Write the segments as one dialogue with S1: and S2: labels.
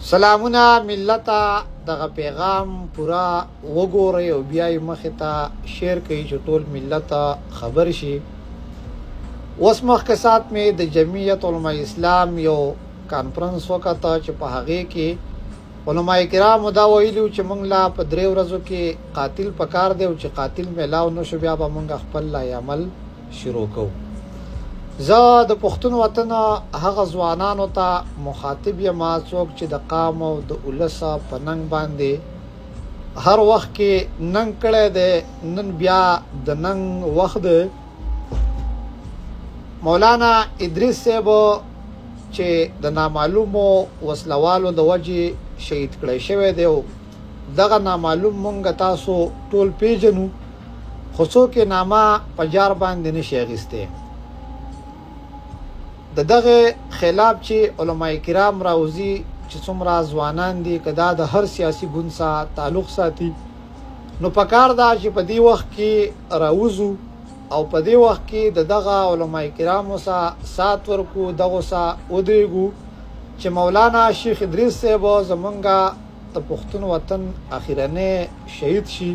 S1: سلامونه ملتا دغه پیغام پورا وګورئ او بیا یې مخې ته شیر کوي چې ټول ملت خبر شي. اوس مخکې سات مې د جمعیت علماء اسلام یو کانفرنس وکړه چې په هغې کې علماء کرامو دا ویلي چې موږ لا په 3 ورځو کې قاتل پکار دی او چې قاتل میلاو نشو بیا به موږ خپل لای عمل شروع کوو. زه د پښتون وطن هغه ځوانانو ته مخاطب یم څوک چې د قام او د اولس په ننګ باندې هر وخت کې ننګ کړی دی. نن بیا د ننګ وخت دی. مولانا ادریس صاحب چې د نامعلومو وسلوالو د وجې شهید کړی شوی دی، دغه نامعلوم مونږ تاسو ټول پیژنو، خو څوک یې نامه په جار باندې نشي اخیستی. د دغه خلاف چې علماء کرام راوځي چې څومره ځوانان دي که دا د هر سیاسي ګوند سره تعلق ساتي، نو پکار دا چې په دې وخت کې راوځو او په دې وخت کې د دغه علماء کرامو سره سات ورکو، دغه سره ودرېږو چې مولانا شیخ ادریس صاحب زمونږه د پښتون وطن اخیرنی شهید شي.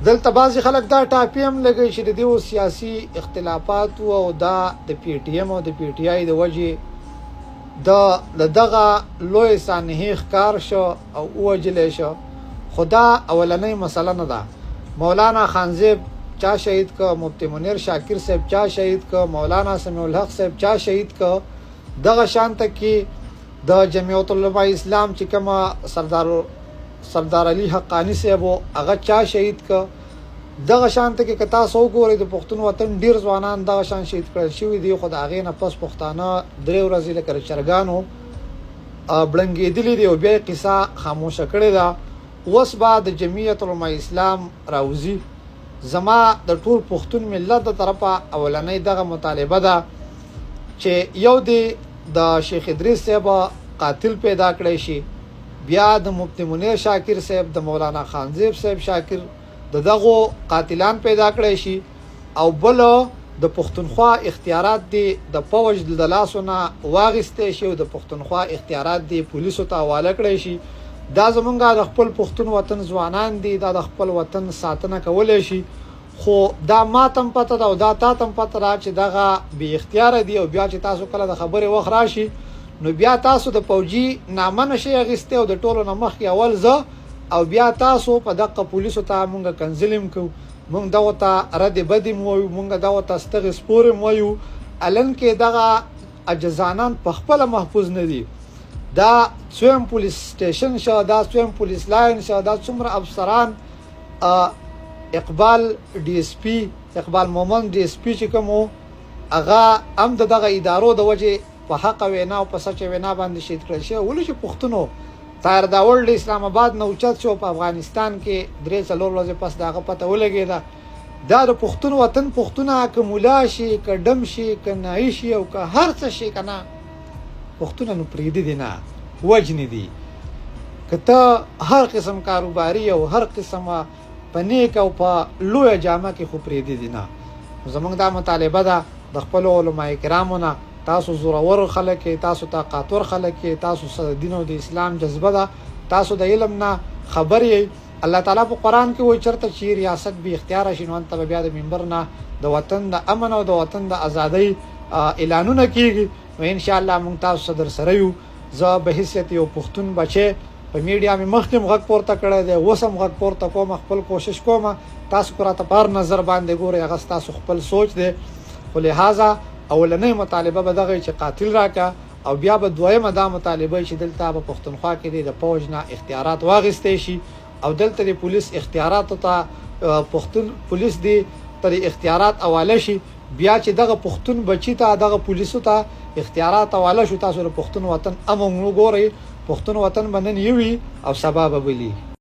S1: دلته بعضې خلک دا ټاپې هم لګوي چې د دې سیاسي اختلافاتو او دا د پی ټي ایم او د پی ټي آی د وجې د دغه لوی سانحې ښکار شو او ووجلی شو. خو دا اولنۍ مسله نه ده. مولانا خانزیب چا شهید که، مفتی منیر شاکر صاحب چا شهید که، مولانا سمیع الحق صاحب چا شهید که، دغه شانته کې د جمعیت علماء اسلام چې کومه سردار علي حقانی صاحب هغه چا شهید که. دغه شانته کې که تاسو وګورئ د پښتون وطن ډېر ځوانان دغه شان شهید کړل شوي دي، خو د هغې نه پس پښتانه 3 ورځې لکه د چرګانو بړنګېدلي دي او بیا یې قصه خاموشه کړې ده. اوس به د جمعیت علماء اسلام راوځي. زما د ټول پښتون ملت د طرفه اولنۍ دغه مطالبه ده چې یو دی د شیخ ادریس صاحب قاتل پیدا کړی شي، بیا د مفتی منیر شاکر صاحب، د مولانا خانزیب صاحب شاکر د دغو قاتلان پیدا کړی شي، او بل د پښتونخوا اختیارات دی د فوج د لاسو نه واغیستی شي او د پښتونخوا اختیارات دی پولیسو ته حواله کړی شي. دا زمونږ د خپل پښتون وطن ځوانان دي، دا د خپل وطن ساتنه کولی شي. خو دا ما تم پته ده او دا تا تم پته ده چې دغه بې اختیاره دي، او بیا چې تاسو کله د خبرې وخت راشي نو بیا تاسو د فوجي نامه نشئ اخیستی او د ټولو نه مخکې اول زه او بیا تاسو په دقه پولیسو ته مونږ کنزلیم کوو، مونږ دغو ته رد بدې م وایو، مونږ دغو ته ستغې سپورې م وایو. الن کې دغه اجزانان په خپله محفوظ نه دي. دا څویم پولیس سټیشن شو، دا څویم پولیس لاین شو، دا څومره افسران اقبال ډي اس پي اقبال مومن ډي اس پي چې کوم هغه هم د دغه ادارو د وجې په حق وینا او په سچه وینا باندې شهید کړل شوی. ولې چې پښتنو طاهر داول د اسلام آباد نه اوچت شو، په افغانستان کې 3-4 ورځې پس د هغه پته ولګېده. دا د پښتون وطن پښتونه که ملا شي، که ډم شي، که نایي شي او که هر څه شي که نه، پښتونه نو پرېږدي دي نه، وجنې دي. که ته هر قسم کاروباري او هر قسمه په نیک او په لویه جامه کې خو پرېږدي دي نه. زمونږ دا مطالبه ده د خپلو علماء کرامو نه، تاسو زورور خلک یې، تاسو طاقتور خلک یې، تاسو سره دین او د اسلام جذبه ده، تاسو د علم نه خبر یې. الله تعالی په قرآن کې وایي چېرته چې ریاست بې اختیاره شي نو هلته به بیا د منبر نه د وطن د امن او د وطن د ازادۍ اعلانونه کېږي. نو انشاءالله موږ تاسو سره در سره یو. زه به حیثیت یو پښتون بچی په میډیا مې مخکې هم غږ پورته کړی دی، اوس هم غږ پورته کوم، خپل کوشش کوم. تاسو که راته په هر نظر باندې ګورئ هغه ستاسو خپل سوچ دی. خو لہذا اولنۍ مطالبه به دغه چې قاتل راکړه، او بیا به دویمه دا مطالبه چې دلته په پښتونخوا کې دی د فوج نه اختیارات واخیستی شي او دلته د پولیس اختیاراتو ته پښتون پولیس دی ته د اختیارات حواله شي. بیا چې دغه پښتون بچي ته دغه پولیسو ته اختیارات حواله شو، تاسو د پښتون وطن امن وګورئ. پښتون وطن به نن یوي او سبا به بلي.